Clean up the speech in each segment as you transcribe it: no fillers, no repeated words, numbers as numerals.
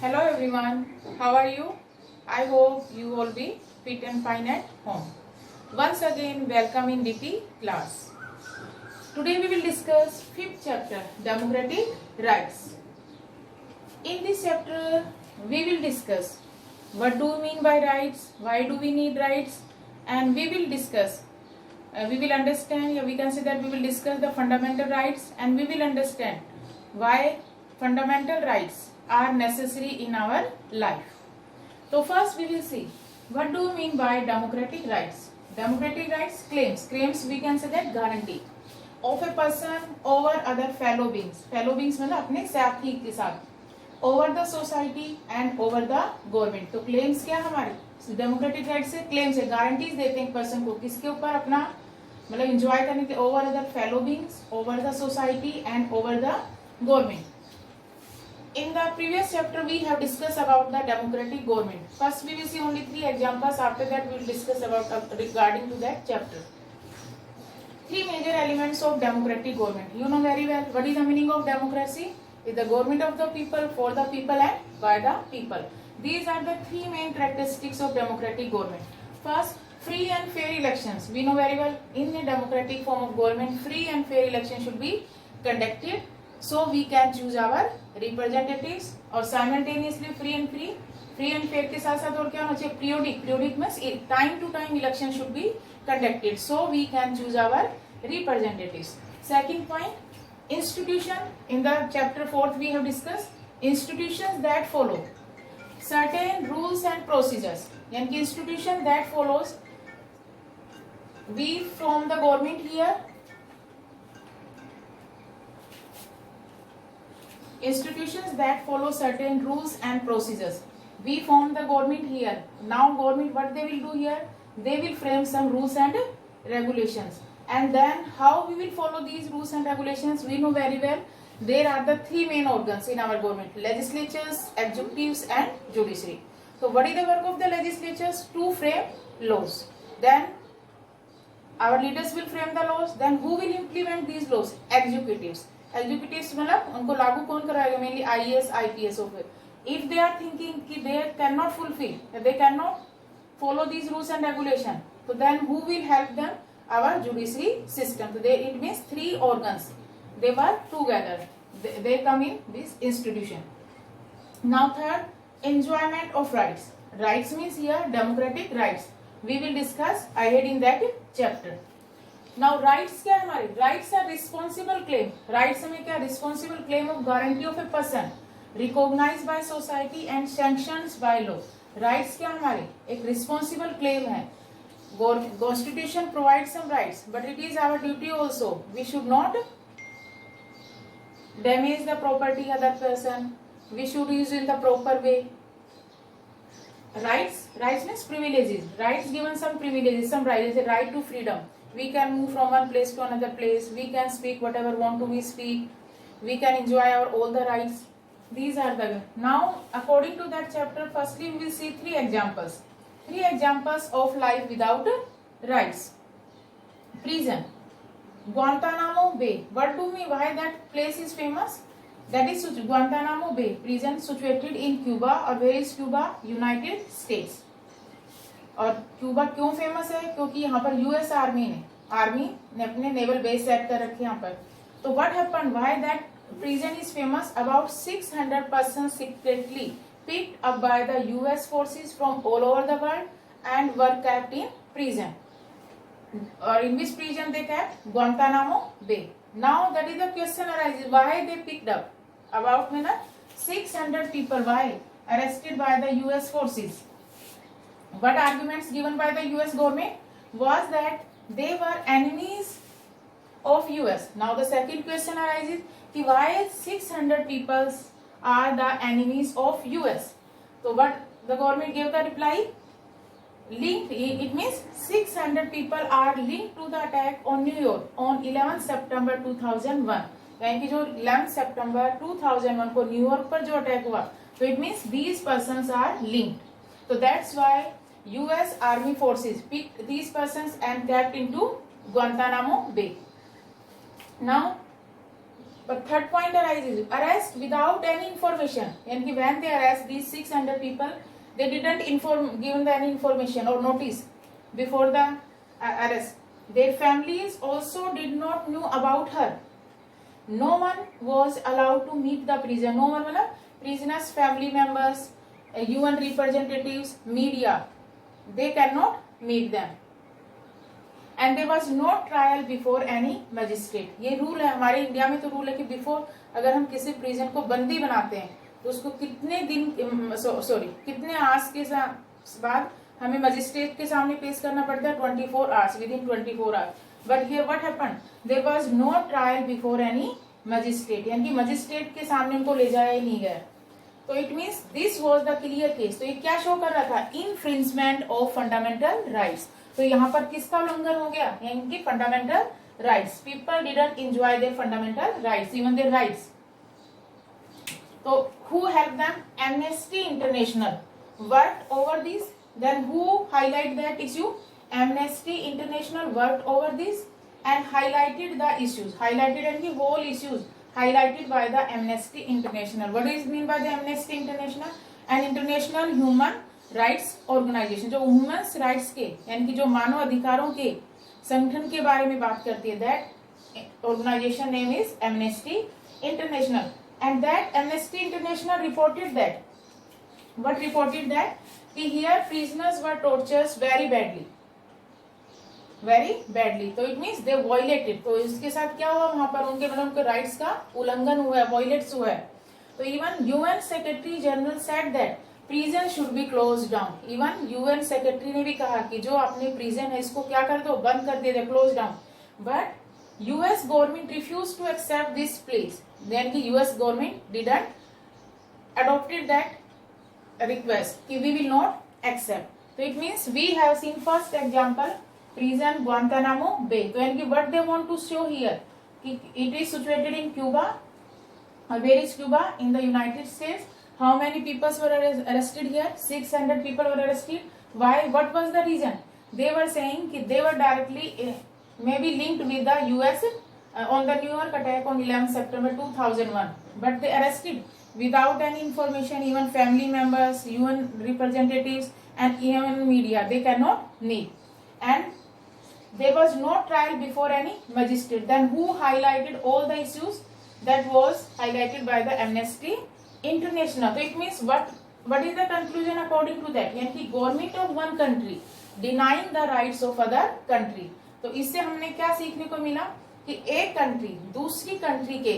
Hello everyone, how are you? I hope you all be fit and fine at home. Once again, welcome in DT class. Today we will discuss 5th chapter, Democratic Rights. In this chapter, we will discuss what do we mean by rights, why do we need rights, and we will discuss, we will understand, we can say that we will discuss the fundamental rights and we will understand why fundamental rights are necessary in our life. So first we will see what do we mean by democratic rights. Democratic rights claims we can say that guarantee of a person over other fellow beings मतलब अपने साथी के साथ, over the society and over the government. तो claims क्या हमारे democratic right से claims है, गारंटीज देते हैं पर्सन को किसके ऊपर, अपना मतलब एंजॉय करने के, over other fellow beings, over the society and over the government. In the previous chapter, we have discussed about the democratic government. First, we will see only 3 examples. After that, we will discuss about regarding to that chapter. 3 major elements of democratic government. You know very well what is the meaning of democracy? Is the government of the people, for the people, and by the people. These are the 3 main characteristics of democratic government. First, free and fair elections. We know very well in a democratic form of government, free and fair elections should be conducted. So we can choose our representatives और simultaneously free and fair के साथ साथ और क्या होना चाहिए, periodic means time to time election should be conducted, so we can choose our representatives. Second point, institution. In the chapter 4th we have discussed institutions that follow certain rules and procedures, यानी कि institution that follows, we from the government here, institutions that follow certain rules and procedures. We form the government here. Now government what they will do here? They will frame some rules and regulations. And then how we will follow these rules and regulations? We know very well. There are the 3 main organs in our government: legislatures, executives and judiciary. So what is the work of the legislatures? To frame laws. Then our leaders will frame the laws. Then who will implement these laws? Executives. Executives मतलब उनको लागू कौन कराएगा? Mainly IAS IPS officer. If they are thinking कि they can not fulfil, they can not follow these rules and regulation, तो then who will help them? Our judiciary system. तो they it means 3 organs, they work together, they come in this institution. Now third, enjoyment of rights. Rights means here democratic rights. We will discuss ahead in that chapter. Now rights क्या है हमारे? Rights are responsible claim. Rights में क्या? Responsible claim of guarantee of a person recognized by society and sanctioned by law. Rights क्या हमारे? एक responsible claim है. Constitution provides some rights, but it is our duty also. We should not damage the property other person. We should use in the proper way. Rights means privileges. Rights given some privileges, some rights. Right to freedom. We can move from one place to another place. We can speak whatever want to we speak. We can enjoy our all the rights. These are the. Now according to that chapter, firstly we will see 3 examples. 3 examples of life without rights. Prison. Guantanamo Bay. What do we? Why that place is famous? That is Guantanamo Bay prison, situated in Cuba. Or where is Cuba? United States. और Cuba क्यों famous है? क्योंकि यहाँ पर US army ने अपने naval base set कर रखे यहाँ पर. तो what happened? Why that prison is famous? About 600 persons secretly picked up by the US forces from all over the world and were kept in prison. Or in which prison they kept? Guantanamo Bay. Now that is the question arises, why they picked up about 600 people? Why arrested by the US forces? What arguments given by the US government was that they were enemies of US. Now the second question arises कि why 600 people are the enemies of US? So what the government gave the reply? Linked. It means 600 people are linked to the attack on New York on 11 September 2001. यानी कि जो 11 September 2001 को New York पर जो attack हुआ, तो it means these persons are linked. So that's why US Army forces picked these persons and kept into Guantanamo Bay. Now But third point arises, arrest without any information. And when they arrest these 600 people, they didn't given any information or notice before the arrest. Their families also did not know about her. No one was allowed to meet the prisoner. No one, prisoners' family members, UN representatives, media, they cannot meet them. And there was no trial before any magistrate. ये rule है हमारे India में, तो rule है कि before अगर हम किसी प्रिजन को बंदी बनाते हैं तो उसको कितने दिन कितने आवर्स के बाद हमें मजिस्ट्रेट के सामने पेश करना पड़ता है, 24 hours, with in 24 hours. But here what happened, there was no trial before any magistrate, यानी कि मजिस्ट्रेट के सामने उनको ले जाया ही नहीं गया. तो it means this was the clear case. तो ये क्या शो कर रहा था, इनफ्रिंजमेंट ऑफ फंडामेंटल राइट्स. तो यहाँ पर किसका उल्लंघन हो गया, यानी कि fundamental rights. People didn't enjoy their fundamental rights, even their rights. तो who help them, Amnesty International worked over this. Then who highlight that issue, Amnesty International worked over this and highlighted the issues. Highlighted and the whole issues highlighted by the Amnesty International. What is mean by the Amnesty International? An international human rights organization, जो human rights के यानी कि जो मानव अधिकारों के संगठन के बारे में बात करती है. That organisation name is Amnesty International. And that Amnesty International reported that, what reported that, कि here prisoners were tortures very badly. तो इट मीन्स दे वायलेटेड. तो इसके साथ क्या हुआ, वहां पर उनके मतलब उनके राइट्स का उल्लंघन हुआ है, वायलेट्स हुआ है. तो even UN secretary general said that prison should be close down. Even UN secretary ने भी कहा कि जो अपने प्रिजन है इसको क्या कर दो, बंद कर दे, close down. But US government refuse to accept this place. Then की US government didn't adopted that request कि वी विल नॉट एक्सेप्ट. तो it means we have seen first example prison Guantanamo Bay. तो यानी कि what they want to show here, it is situated in Cuba. Where is Cuba? In the United States. How many people were arrested here? 600 people were arrested. Why? What was the reason? They were saying that they were directly maybe linked with the US on the New York attack on 11 September 2001. But they arrested without any information. Even family members, UN representatives, and even media, they cannot meet. And there was no trial before any magistrate. Then who highlighted all the issues? That was highlighted by the Amnesty International. So it means what is the conclusion according to that? यानी कि government of one country denying the rights of other country. तो इससे हमने क्या सीखने को मिला कि एक कंट्री दूसरी कंट्री के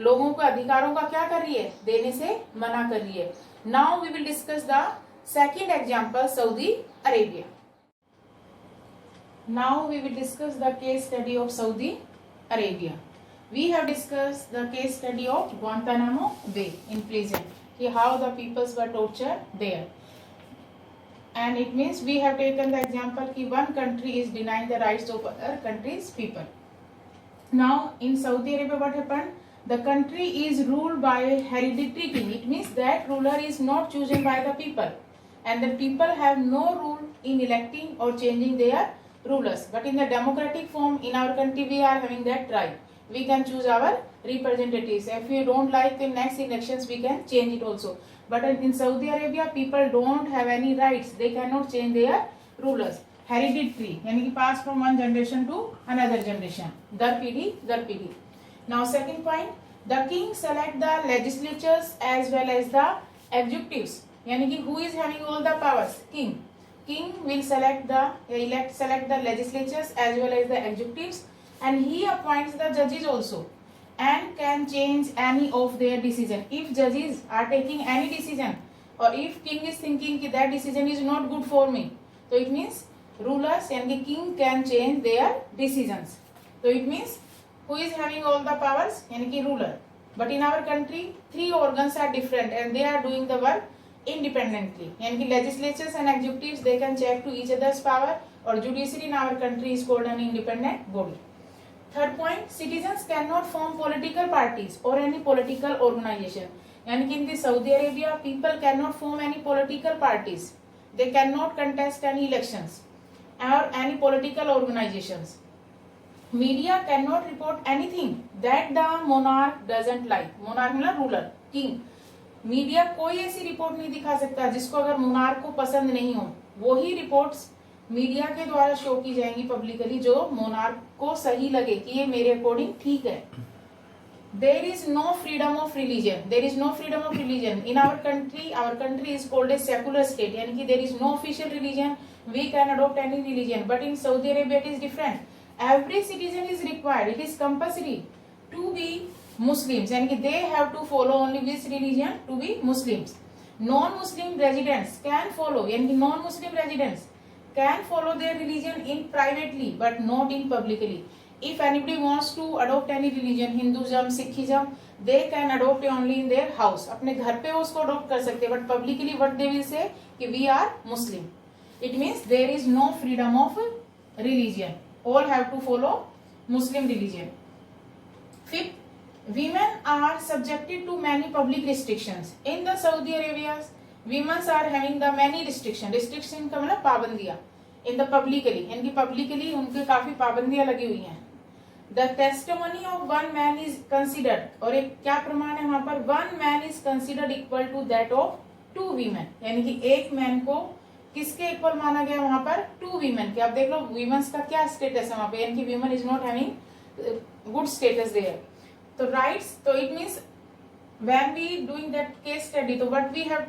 लोगों को अधिकारों का क्या कर रही है, देने से मना कर रही है. Now we will discuss the second example, Saudi Arabia. Now we will discuss the case study of Saudi Arabia. We have discussed the case study of Guantanamo Bay in prison, how the peoples were tortured there. And it means we have taken the example that one country is denying the rights of other countries' people. Now in Saudi Arabia what happened? The country is ruled by a hereditary king. It means that ruler is not chosen by the people, and the people have no role in electing or changing their rulers. But in the democratic form in our country we are having that right. We can choose our representatives. If we don't like the next elections we can change it also. But in Saudi Arabia people don't have any rights. They cannot change their rulers. Hereditary यानी कि pass from one generation to another generation. दर पीढ़ी. Now second point, the king select the legislatures as well as the executives. यानी कि who is having all the powers? King. King will select the legislatures as well as the executives, and he appoints the judges also and can change any of their decision. If judges are taking any decision or if king is thinking that decision is not good for me, so it means rulers and the king can change their decisions. So it means who is having all the powers? यानी कि ruler. But in our country 3 organs are different and they are doing the work independently. यानी कि legislatures and executives they can check to each other's power, or judiciary in our country is called an independent body. Third point, citizens cannot form political parties or any political organization. यानी कि in the Saudi Arabia people cannot form any political parties. They cannot contest any elections or any political organizations. Media can not report anything that the monarch doesn't like. Monarch मतलब ruler, king. Media कोई ऐसी report नहीं दिखा सकता जिसको अगर monarch को पसंद नहीं हो, वो ही रिपोर्ट्स मीडिया के द्वारा शो की जाएंगी पब्लिकली जो मोनार्क को सही लगे कि ये मेरे अकॉर्डिंग ठीक है। There is no freedom of religion. There is no freedom of religion in our country. Our country is called a secular state. यानी कि there is no official religion. We can adopt any religion. But in Saudi Arabia it is different. Every citizen is required. It is compulsory to be Muslims. यानी कि they have to follow only which religion? To be Muslims. Non-Muslim residents can follow. यानी कि non-Muslim residents can follow their religion in privately, but not in publicly. If anybody wants to adopt any religion, Hinduism, Sikhism, they can adopt only in their house. अपने घर पे उसको adopt कर सकते हैं, but publicly what they will say कि we are Muslim. It means there is no freedom of religion. All have to follow Muslim religion. Fifth, women are subjected to many public restrictions. In the Saudi Arabia, women are having the many restriction. Restriction का मतलब पाबंदियां. In the publicly, यानी कि publicly उनके काफी पाबंदियां लगी हुई हैं. The testimony of one man is considered, और एक क्या प्रमाण है वहां पर? One man is considered equal to that of two women. यानी कि एक मैन को किसके इक्वल माना गया वहां पर? टू वीमेन के. अब देख लो वीमेन्स का क्या स्टेटस है वहां पे, यानी कि women is not having good status there. तो राइट्स, तो it means when we doing that case study, तो what we have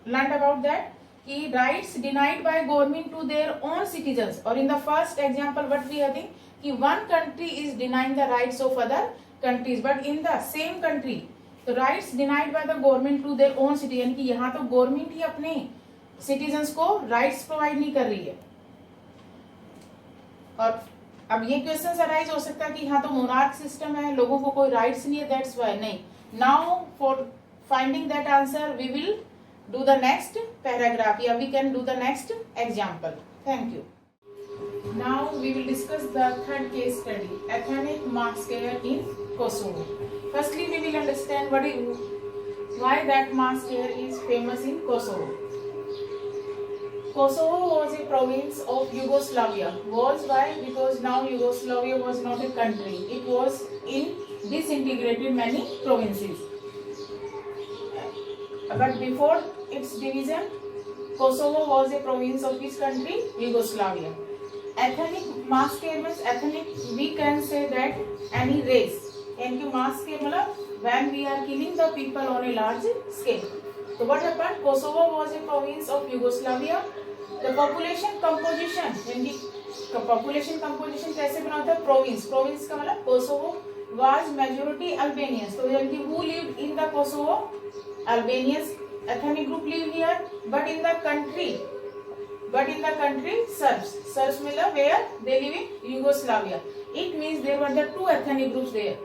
learned about that कि rights denied by government to their own citizens. और in the first example what we have कि one country is denying the rights of other countries, but in the same country the rights denied by the government to their own city. यानी कि यहाँ तो government ही अपने citizens को rights provide नहीं कर रही है. और अब ये क्वेश्चन अराइज हो सकता है कि यहाँ तो मोनार्क सिस्टम है, लोगों को कोई राइट्स नहीं है, दैट्स व्हाई. नहीं, now for finding that answer we will do the next paragraph. Yeah, we can do the next example. Thank you. Now we will discuss the third case study, ethnic mass care in Kosovo. Firstly, we will understand why that mass care is famous in Kosovo. Kosovo was a province of Yugoslavia. Was why? Because now Yugoslavia was not a country. It was in disintegrated many provinces. But before its division, Kosovo was a province of which country? Yugoslavia. Ethnic mass care means ethnic. We can say that any race. यानी mass care मतलब when we are killing the people on a large scale. So what happened? Kosovo was a province of Yugoslavia. The population composition, यानी population composition कैसे बना होता है? Province. Province का मतलब Kosovo was majority Albanians. तो यानी कि who lived in the Kosovo? Albanians ethnic group live here, but in the country Serbs. Serbs means where they live in Yugoslavia. It means there were the two ethnic groups there,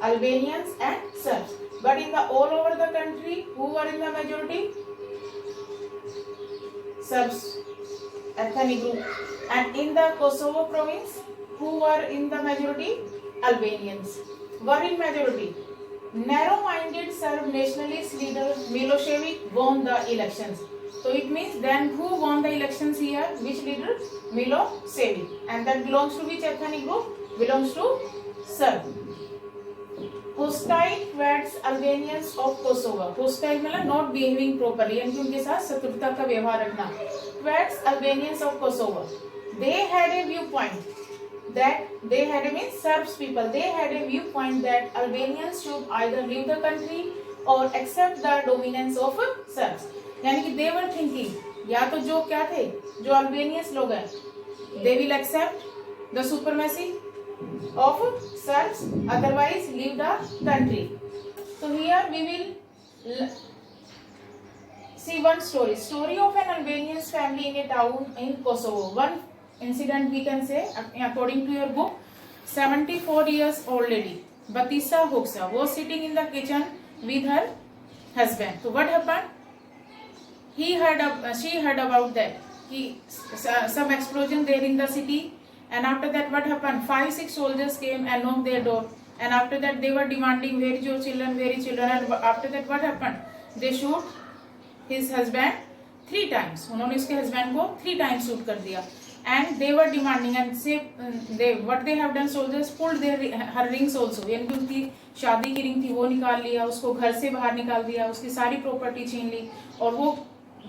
Albanians and Serbs. But in the all over the country, who were in the majority? Serbs ethnic group. And in the Kosovo province, who were in the majority? Albanians were in majority. Narrow-minded Serb nationalist leader Milosevic won the elections. So it means then who won the elections here? Which leader? Milosevic. And that belongs to which ethnic group? Belongs to Serb. Hostile towards Albanians of Kosovo. Hostile मतलब not behaving properly, यानी कि उनके साथ शत्रुता का व्यवहार रखना. Towards Albanians of Kosovo, they had a viewpoint that they had means Serbs people. They had a viewpoint that Albanians should either leave the country or accept the dominance of Serbs. यानी कि they were thinking या तो जो क्या थे, जो Albanians लोग हैं, they will accept the supremacy of Serbs, otherwise leave the country. So here we will see one story of an Albanian family in a town in Kosovo. One incident we can say, according to your book, 74 years old lady Batisa Hoxha was sitting in the kitchen with her husband. So what happened? She heard about that some explosion there in the city, and after that what happened? 5-6 soldiers came and knocked their door, and after that they were demanding where is your children, and after that what happened? They shoot his husband 3 times. उन्होंने उसके husband को 3 times shoot कर दिया. and they were demanding and say what they have done, soldiers pulled her rings also, यानी कि उनकी शादी की रिंग थी वो निकाल लिया, उसको घर से बाहर निकाल दिया, उसकी सारी प्रॉपर्टी छीन ली, और वो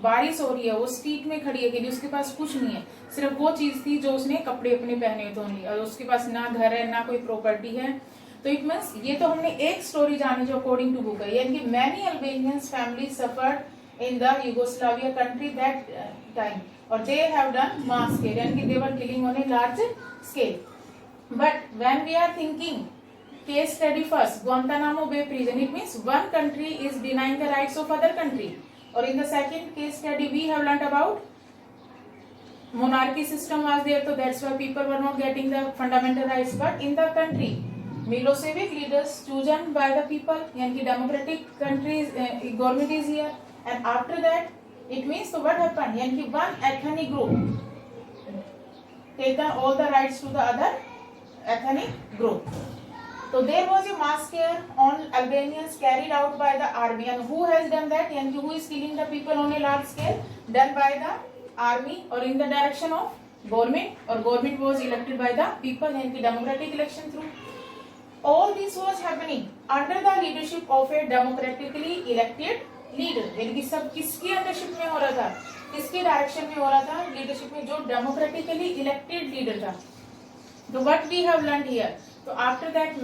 बारिश हो रही है, वो स्ट्रीट में खड़ी है कि उसके पास कुछ नहीं है, सिर्फ वो चीज थी जो उसने कपड़े अपने पहने हुए थे ओनली, और उसके पास ना घर है ना कोई प्रॉपर्टी है। तो इट मीन्स ये तो हमने एक स्टोरी जानी जो अकॉर्डिंग टू बुक है, यानी कि many Albanians family suffered in the Yugoslavia country that time, और they have done mass scale, यानी कि they were killing on a large scale. But when we are thinking case study first, Guantanamo Bay prison, it means one country is denying the rights of other country, or in the second case study we have learnt about monarchy system was there, so that's why people were not getting the fundamental rights, but in the country Milosevic leaders chosen by the people, yani democratic countries government is here, and after that it means, so what happened, yani one ethnic group taken all the rights to the other ethnic group. So there was a mass scare on Albanians carried out by the army, and who has done that, and who is killing the people on a large scale, done by the army or in the direction of government, or government was elected by the people, and the democratic election through. All this was happening under the leadership of a democratically elected leader, यानी कि सब किसकी अंडरशिप में हो रहा था, किसके direction में हो रहा था, लीडरशिप में जो डेमोक्रेटिकली इलेक्टेड लीडर था। So what we have learned here, so after that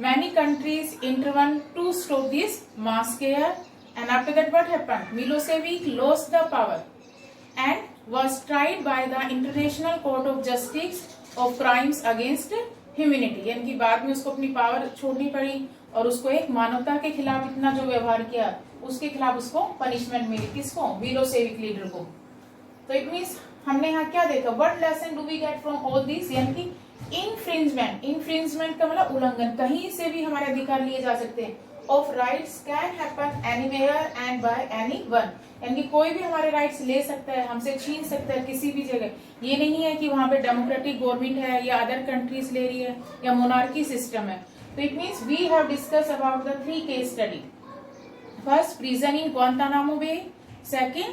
many countries intervened to stop this mass scare, and after that what happened, Milosevic lost the power and was tried by the International Court of Justice of Crimes Against Humanity, यानी कि बाद में उसको अपनी power छोड़नी पड़ी, और उसको एक मानवता के खिलाफ इतना जो व्यवहार किया उसके खिलाफ उसको पनिशमेंट मिली, किसको, मिलोसेविक लीडर को। तो इट मीन्स हमने यहाँ क्या देखा, what lesson do we get from all this, यानी कि इन्फ्रिंजमेंट का मतलब उल्लंघन, कहीं से भी हमारे अधिकार लिए जा सकते हैं, of rights can happen anywhere and bye anyone, यानी कि कोई भी हमारे राइट्स ले सकता है, हमसे छीन सकता है किसी भी जगह, ये नहीं है कि वहां पे डेमोक्रेटिक गवर्नमेंट है या अदर कंट्रीज ले रही है या मोनार्की सिस्टम है। तो it means we have discuss about the 3 case study, first prison in Guantanamo Bay, second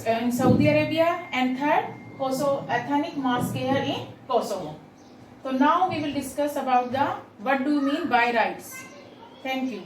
in Saudi Arabia, and third Kosovo, ethnic mass scare in Kosovo. So now we will discuss about the what do you mean by rights. Thank you.